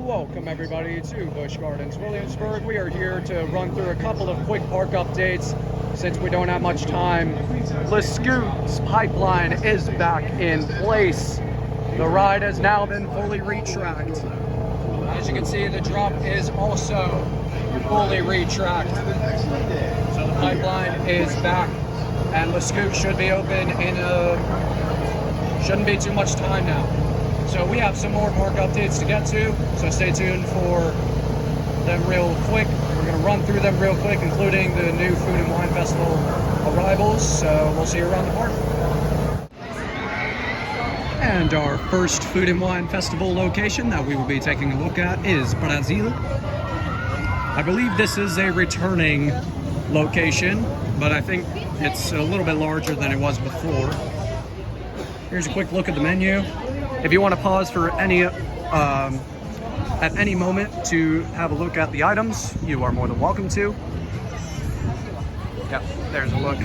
Welcome everybody to Busch Gardens Williamsburg. We are here to run through a couple of quick park updates since we don't have much time. Scoot's pipeline is back in place. The ride has now been fully retracked. As you can see, the drop is also fully retracked. So the pipeline is back and the Scoot should be open in shouldn't be too much time now. So we have some more park updates to get to, so stay tuned for them real quick. We're going to run through them real quick, including the new Food and Wine Festival arrivals, so we'll see you around the park. And our first Food and Wine Festival location that we will be taking a look at is Brazil. I believe this is a returning location, but I think it's a little bit larger than it was before. Here's a quick look at the menu. If you want to pause for at any moment to have a look at the items, you are more than welcome to. Yep, there's a look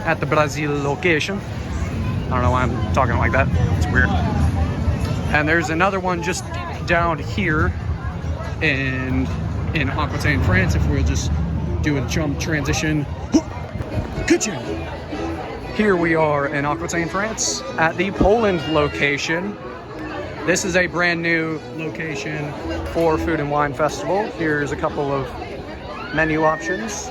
at the Brazil location. I don't know why I'm talking like that. It's weird. And there's another one just down here in Aquitaine, France. If we'll just do a jump transition. Ka-ching! Here we are in Aquitaine, France, at the Poland location. This is a brand new location for Food and Wine Festival. Here's a couple of menu options.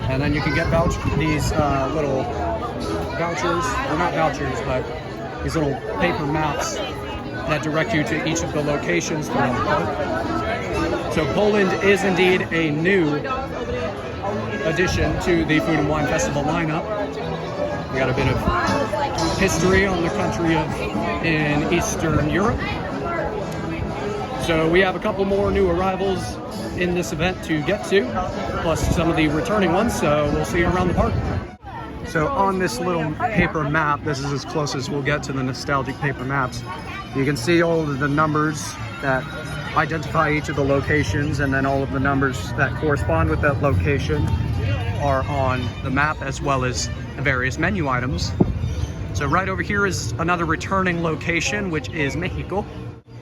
And then you can get these little vouchers, or not vouchers, but these little paper maps that direct you to each of the locations throughout the park. So Poland is indeed a new addition to the Food and Wine Festival lineup. We got a bit of history on the country in Eastern Europe. So we have a couple more new arrivals in this event to get to, plus some of the returning ones, so we'll see you around the park. So on this little paper map, this is as close as we'll get to the nostalgic paper maps. You can see all of the numbers that identify each of the locations, and then all of the numbers that correspond with that location are on the map, as well as the various menu items. So right over here is another returning location, which is Mexico.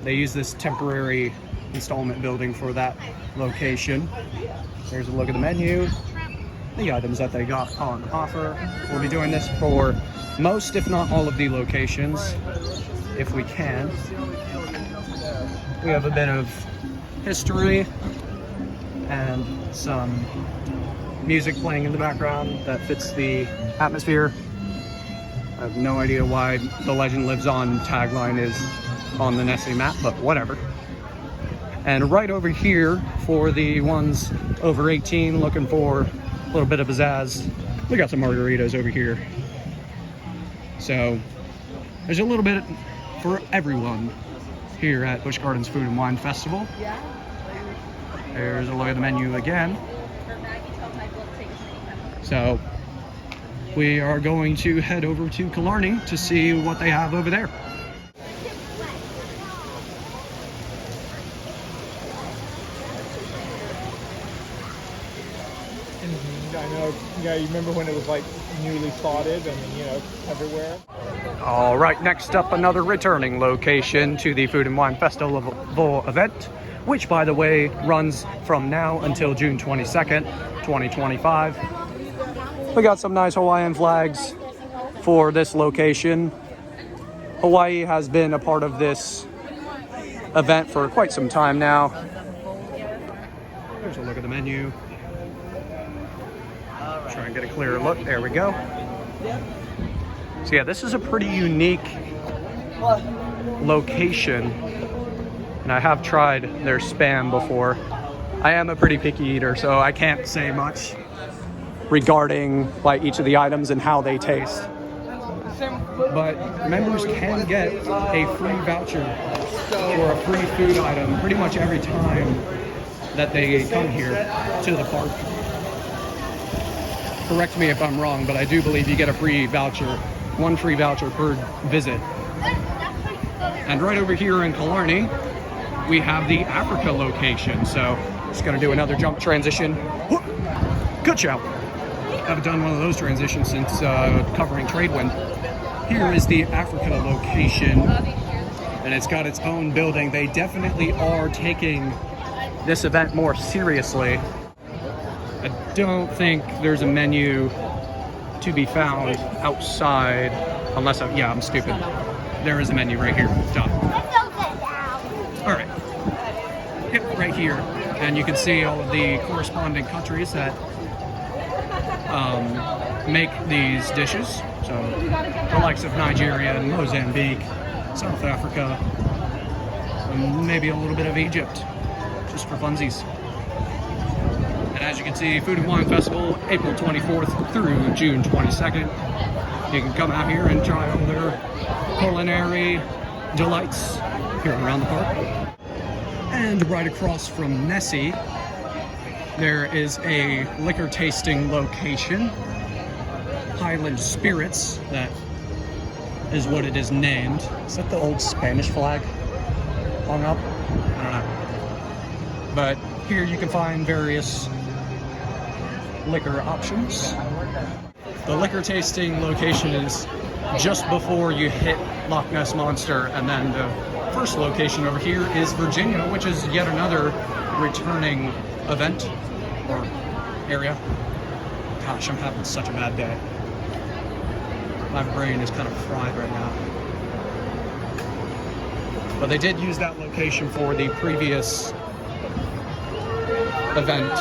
They use this temporary installment building for that location. There's a look at the menu, the items that they got on offer. We'll be doing this for most, if not all, of the locations, if we can. We have a bit of history and some music playing in the background that fits the atmosphere. I have no idea why the Legend Lives On tagline is on the Nestle map, but whatever. And right over here, for the ones over 18 looking for a little bit of pizzazz, we got some margaritas over here. So there's a little bit for everyone here at Busch Gardens Food and Wine Festival. There's a look at the menu again. So we are going to head over to Killarney to see what they have over there. I know, yeah, you remember when it was like newly spotted and, you know, everywhere? All right, next up, another returning location to the Food and Wine Festival event, which, by the way, runs from now until June 22nd, 2025. We got some nice Hawaiian flags for this location. Hawaii has been a part of this event for quite some time now. There's a look at the menu. Try and get a clearer look. There we go. So yeah, this is a pretty unique location, and I have tried their Spam before. I am a pretty picky eater, so I can't say much regarding like each of the items and how they taste. But members can get a free voucher or a free food item pretty much every time that they come here to the park. Correct me if I'm wrong, but I do believe you get a free voucher, one free voucher per visit. And right over here in Killarney, we have the Africa location. So just gonna do another jump transition. Good job. Haven't done one of those transitions since covering Tradewind. Here is the Africa location. and it's got its own building. They definitely are taking this event more seriously. I don't think there's a menu to be found outside, unless I'm stupid. There is a menu right here. Done. All right. Yep, right here. And you can see all of the corresponding countries that make these dishes. So the likes of Nigeria and Mozambique, South Africa, and maybe a little bit of Egypt, just for funsies. And as you can see, Food and Wine Festival, April 24th through June 22nd. You can come out here and try all their culinary delights here around the park. And right across from Nessie, there is a liquor tasting location, Highland Spirits, that is what it is named. Is that the old Spanish flag hung up? I don't know. But here you can find various liquor options. The liquor tasting location is just before you hit Loch Ness Monster, and then the first location over here is Virginia, which is yet another returning event or area. Gosh, I'm having such a bad day. My brain is kind of fried right now. But they did use that location for the previous event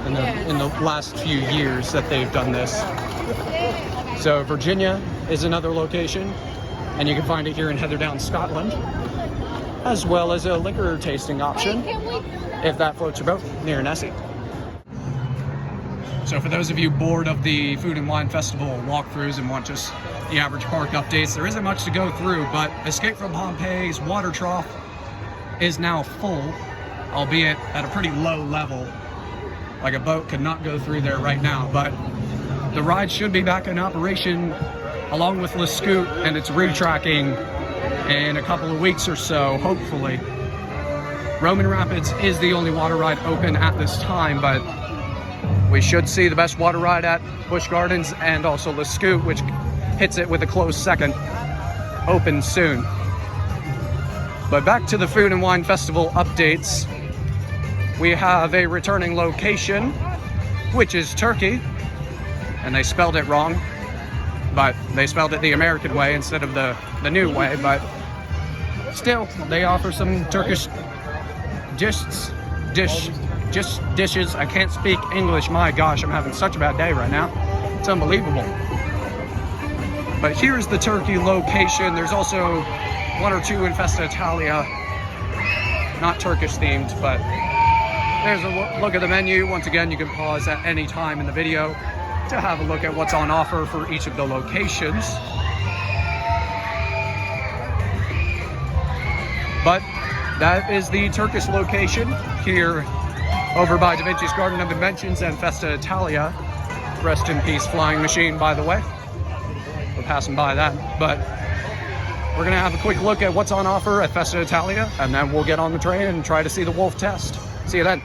in the last few years that they've done this. So Virginia is another location, and you can find it here in Heatherdowns, Scotland, as well as a liquor tasting option, if that floats your boat, near Nessie. So for those of you bored of the Food and Wine Festival walkthroughs and want just the average park updates, there isn't much to go through, but Escape from Pompeii's water trough is now full, albeit at a pretty low level. Like a boat could not go through there right now, but the ride should be back in operation along with Le Scoot and its retracking in a couple of weeks or so, hopefully. Roman Rapids is the only water ride open at this time, but we should see the best water ride at Busch Gardens and also Le Scoot, which hits it with a close second, open soon. But back to the Food and Wine Festival updates. We have a returning location, which is Turkey, and they spelled it wrong, but they spelled it the American way instead of the new way, but still, they offer some Turkish dishes. I can't speak English. My gosh, I'm having such a bad day right now. It's unbelievable. But here's the Turkey location. There's also one or two in Festa Italia, not Turkish themed, but there's a look at the menu. Once again, you can pause at any time in the video to have a look at what's on offer for each of the locations. But that is the Turkish location here over by Da Vinci's Garden of Inventions and Festa Italia. Rest in peace, flying machine, by the way. We're passing by that, but we're gonna have a quick look at what's on offer at Festa Italia, and then we'll get on the train and try to see the wolf test. See you then.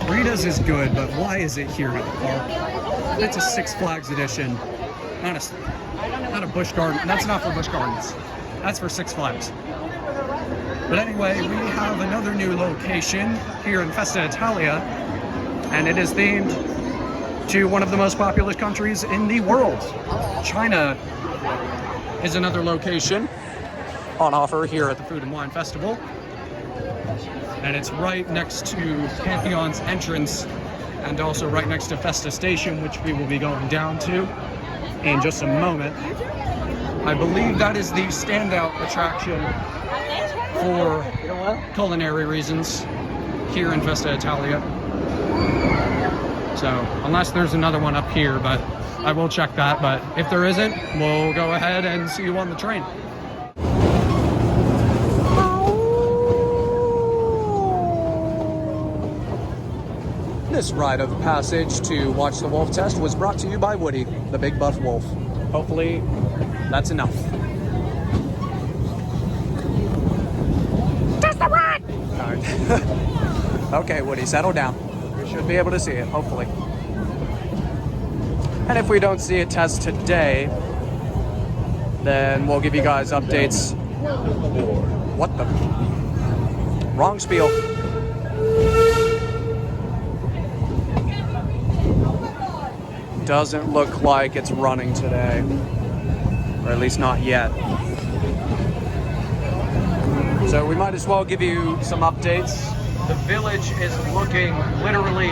Rita's is good, but why is it here at the park? It's a Six Flags edition, not a Busch Garden. That's not for Busch Gardens. That's for Six Flags. But anyway, we have another new location here in Festa Italia, and it is themed to one of the most populous countries in the world. China is another location on offer here at the Food and Wine Festival. And it's right next to Pantheon's entrance and also right next to Festa Station, which we will be going down to in just a moment. I believe that is the standout attraction for culinary reasons here in Festa Italia. So, unless there's another one up here, but I will check that. But if there isn't, we'll go ahead and see you on the train. This rite of passage to watch the wolf test was brought to you by Woody, the big buff wolf. Hopefully, that's enough. Test the ride! All right. Okay, Woody, settle down. We should be able to see it, hopefully. And if we don't see a test today, then we'll give you guys updates. What the? Wrong spiel. Doesn't look like it's running today, or at least not yet. So we might as well give you some updates. The village is looking literally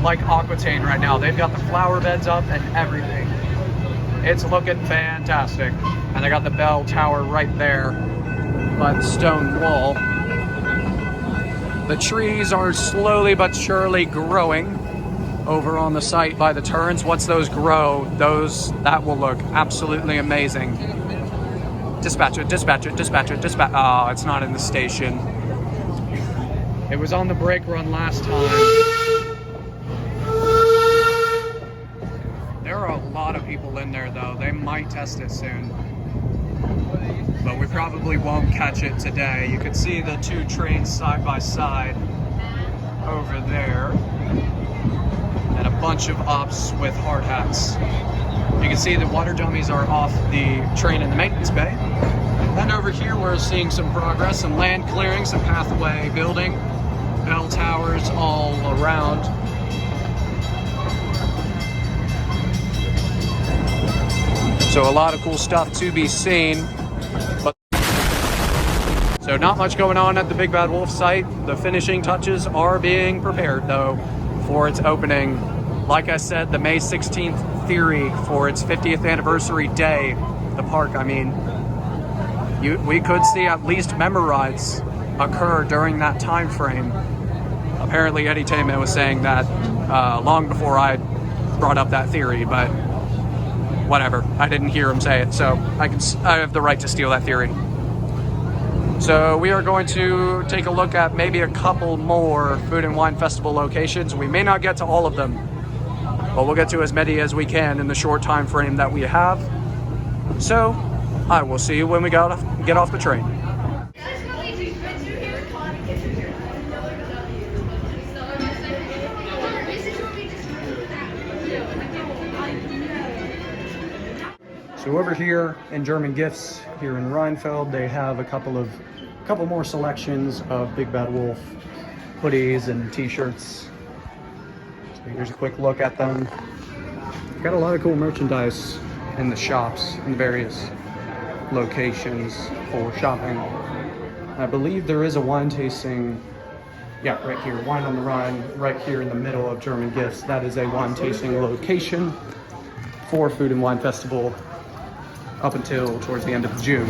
like Aquitaine right now. They've got the flower beds up and everything. It's looking fantastic. And they got the bell tower right there by the stone wall. The trees are slowly but surely growing over on the site by the turns. Once those grow, that will look absolutely amazing. Dispatcher, dispatcher, dispatcher, dispatch. Oh, it's not in the station. It was on the brake run last time. There are a lot of people in there though. They might test it soon. But we probably won't catch it today. You can see the two trains side by side over there. And a bunch of ops with hard hats. You can see the water dummies are off the train in the maintenance bay. And over here we're seeing some progress, some land clearing, some pathway building, bell towers all around. So a lot of cool stuff to be seen. So not much going on at the Big Bad Wolf site. The finishing touches are being prepared though for its opening. Like I said, the May 16th theory for its 50th anniversary day, the park, I mean, we could see at least member rides occur during that time frame. Apparently Eddie Taman was saying that long before I brought up that theory, but whatever, I didn't hear him say it, so I have the right to steal that theory. So we are going to take a look at maybe a couple more Food and Wine Festival locations. We may not get to all of them, but we'll get to as many as we can in the short time frame that we have. So I will see you when we get off the train. So over here in German Gifts, here in Rheinfeld, they have a couple more selections of Big Bad Wolf hoodies and t-shirts. So here's a quick look at them. Got a lot of cool merchandise in the shops in various locations for shopping. I believe there is a wine tasting, yeah, right here, Wine on the Rhine, right here in the middle of German Gifts. That is a wine tasting location for Food and Wine Festival up until towards the end of June.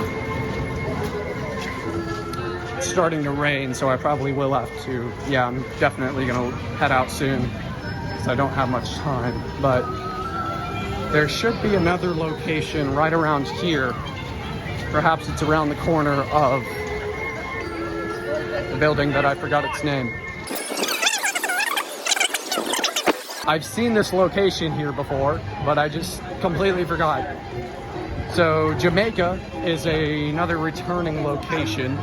It's starting to rain, so I probably will have to, yeah, I'm definitely gonna head out soon because I don't have much time, but there should be another location right around here. Perhaps it's around the corner of the building that I forgot its name. I've seen this location here before, but I just completely forgot. So Jamaica is another returning location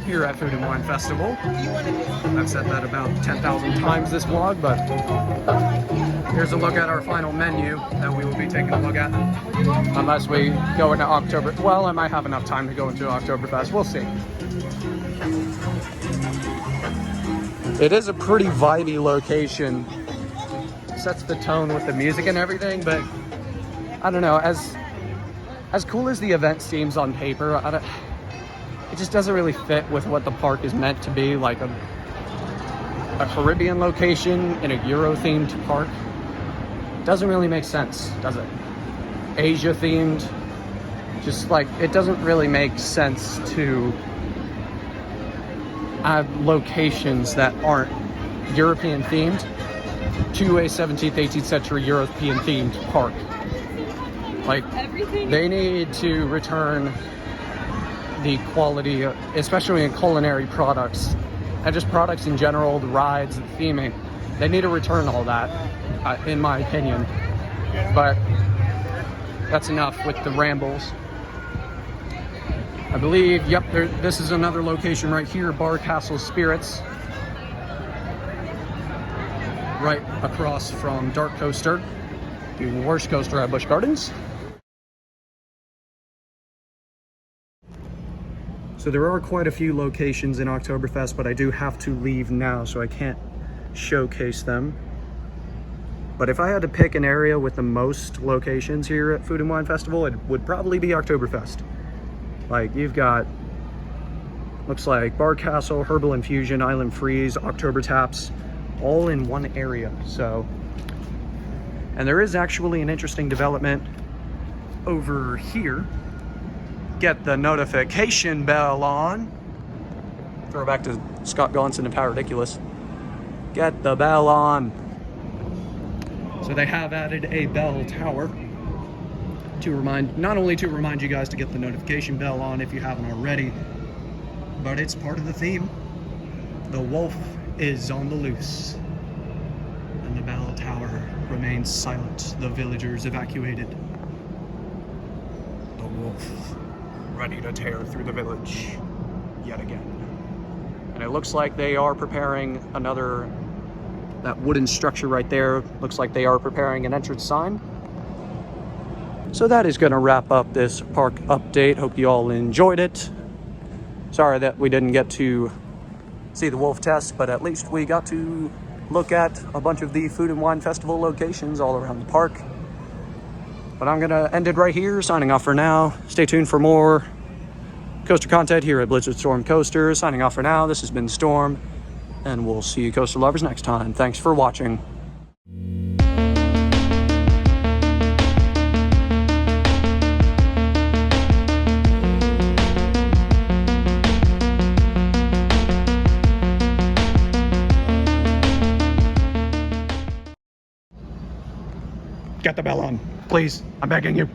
here at Food and Wine Festival. I've said that about 10,000 times this vlog, but here's a look at our final menu that we will be taking a look at. Unless we go into October. Well, I might have enough time to go into Oktoberfest. We'll see. It is a pretty vibey location. Sets the tone with the music and everything, but I don't know, as cool as the event seems on paper, it just doesn't really fit with what the park is meant to be, like a Caribbean location in a Euro-themed park. Doesn't really make sense, does it? Asia themed, just like, it doesn't really make sense to add locations that aren't European themed to a 17th, 18th century European themed park. Like, they need to return the quality, especially in culinary products, and just products in general, the rides, the theming. They need to return all that, in my opinion. But that's enough with the rambles. I believe, yep, this is another location right here, BarKastle Spirits. Right across from Dark Coaster, the worst coaster at Busch Gardens. So there are quite a few locations in Oktoberfest, but I do have to leave now, so I can't showcase them. But if I had to pick an area with the most locations here at Food and Wine Festival, it would probably be Oktoberfest. Like, you've got, looks like BarKastle, Herbal Infusion, Island Freeze, Oktober Taps, all in one area. So, and there is actually an interesting development over here. Get the notification bell on. Throw back to Scott Gonson and Power Ridiculous. Get the bell on. So they have added a bell tower to remind, not only to remind you guys to get the notification bell on if you haven't already, but it's part of the theme. The wolf is on the loose, and the bell tower remains silent. The villagers evacuated. The wolf ready to tear through the village yet again. And it looks like they are preparing another, that wooden structure right there, looks like they are preparing an entrance sign. So that is going to wrap up this park update. Hope you all enjoyed it. Sorry that we didn't get to see the wolf test, but at least we got to look at a bunch of the Food and Wine Festival locations all around the park. But I'm going to end it right here, signing off for now. Stay tuned for more coaster content here at BliXXardStorm Coasters. Signing off for now. This has been Storm, and we'll see you coaster lovers next time. Thanks for watching. Get the bell on, please. I'm begging you.